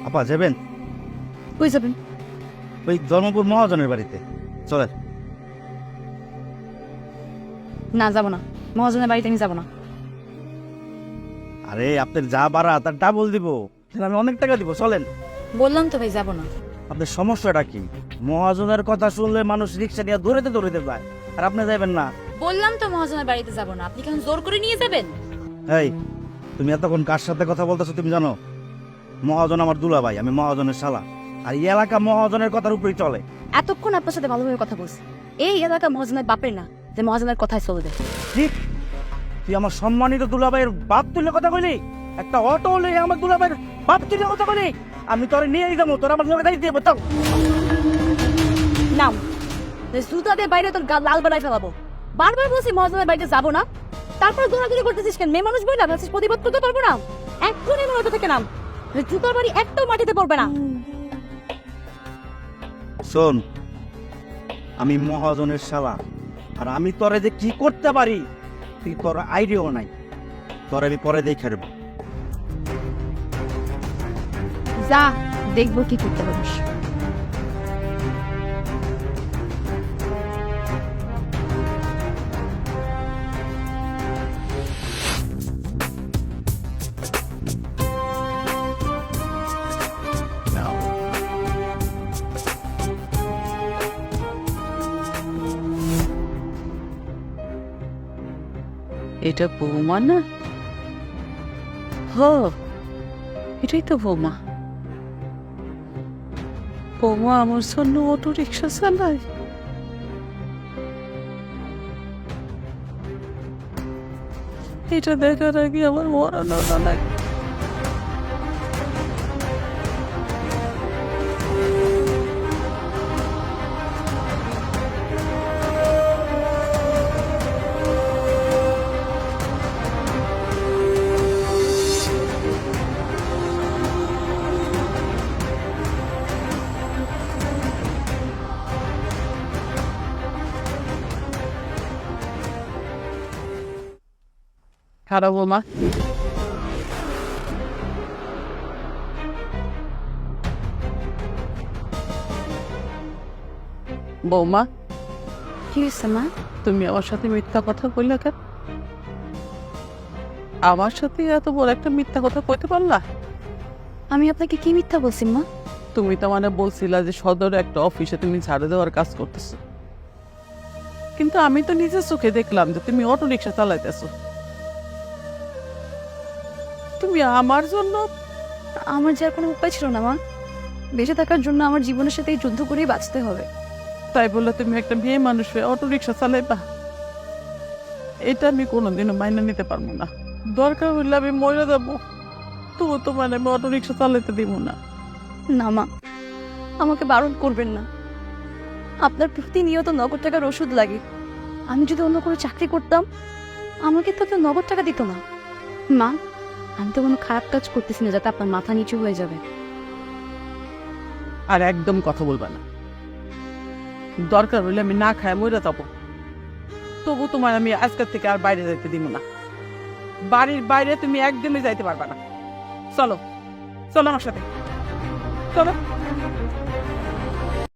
আপা যাবেন? কই যাবেন? ওই ধর্মপুর মহাজনের বাড়িতে চলেন। না, যাবো না। মহাজনের বাড়িতে আমি যাবো না। আরে আপনার যা বাড়া তার ডাবল দিব, আমি অনেক টাকা দিব, চলেন। বললাম তো ভাই, যাবো না। আপনার সমস্যাটা কি? মহাজনের কথা শুনলে মানুষ রিক্সা নিয়ে দৌড়াতে দৌড়াতে যায়, আর আপনি যাবেন না। বললাম তো মহাজনের বাড়িতে যাবো না। আপনি কেন জোর করে নিয়ে যাবেন? এই, তুমি এতক্ষণ কার সাথে কথা বলতেছো তুমি জানো? মহাজন আমার দুলাভাই, আমি মহাজনের শালা, আর এই এলাকা মহাজনের কথার উপরেই চলে। এতক্ষণ আপনার সাথে ভালোভাবে কথা বলছি। এই এলাকা মহাজনের বাপের না, যে মহাজনের কথাই চলবে। ঠিক, তুই আমার সম্মানিত দুলাভাইয়ের বাপ তুলে কথা বলি? একটা অটো হলে আমার দুলাভাইয়ের বাপ তুলে কথা বলি? আমি তোরে নিয়েই যাবো, তোর আমার লোক দায়িত্ব দেবো। তাও নাম জুতা দিয়ে বাইরে তোর লাল বানাই ফেলাবো। বারবার বলছি মহাজনের বাড়িতে যাবো না, তারপর দৌড়াদৌড়ি করতেছিস কেন? মেয়ে মানুষ বই না, ভাবছিস প্রতিবাদ করতে পারবো না? এক্ষুনি মনে হতে থেকে নাম, জুতার বাড়ি একটাও মাটিতে পড়বে না। শোন, আমি মহাজনের শালা, আর আমি তোরে যে কি করতে পারি তুই তোর আইডিয়াও নাই। তোর আমি পরে দেখে নেব। যা, দেখবো কি করতে পারিস। এটা বৌমা না? হ, এটাই তো বৌমা। বৌমা আমার জন্য অটো রিক্সা চালায়। এটা দেখার আগে আমার মরানো না লাগে। খারাপ বৌমা, বৌমা কি হয়েছে মা? তুমি আমার সাথে মিথ্যা কথা বললে কেন? আমার সাথে এত বড় একটা মিথ্যা কথা কইতে পারলা? আমি আপনাকে কি মিথ্যা বলছি মা? তুমি তো মানে বলছিলা যে সদরে একটা অফিসে তুমি ঝাড়ু দেওয়ার কাজ করতেছো, কিন্তু আমি তো নিজের চোখে দেখলাম যে তুমি অটো রিক্সা চালাইতেছো। তুমি আমার জন্য? আমার যে আর কোনো উপায় ছিল না মা। বেঁচে থাকার জন্য আমার জীবনের সাথে এই যুদ্ধ করেই বাঁচতে হবে। তাই বললে তুমি একটা মেয়ে মানুষ হয়ে অটো রিক্সা চালাইবা? এটা আমি কোনোদিনও মাইনে নিতে পারবো না। দরকার হইলে আমি মরে যাবো, তবু তোমার আমি অটো রিক্সা চালাইতে দিব না। না মা, আমাকে বারণ করবেন না। আপনার প্রতিনিয়ত নগদ টাকার ওষুধ লাগে। আমি যদি অন্য কোনো চাকরি করতাম, আমাকে তো কেউ নগদ টাকা দিত না। মা, আমি তো কোনো খারাপ কাজ করতেছি না যাতে আপনার মাথা নিচু হয়ে যাবে। আর একদম কথা বলবা না। দরকার হইলে আমি না খায় মরে যাবো, তবু তোমার আমি আজকের থেকে আর বাইরে যাইতে দিব না। বাড়ির বাইরে তুমি একদমই যাইতে পারবা না। চলো, চলো আমার সাথে, চলো।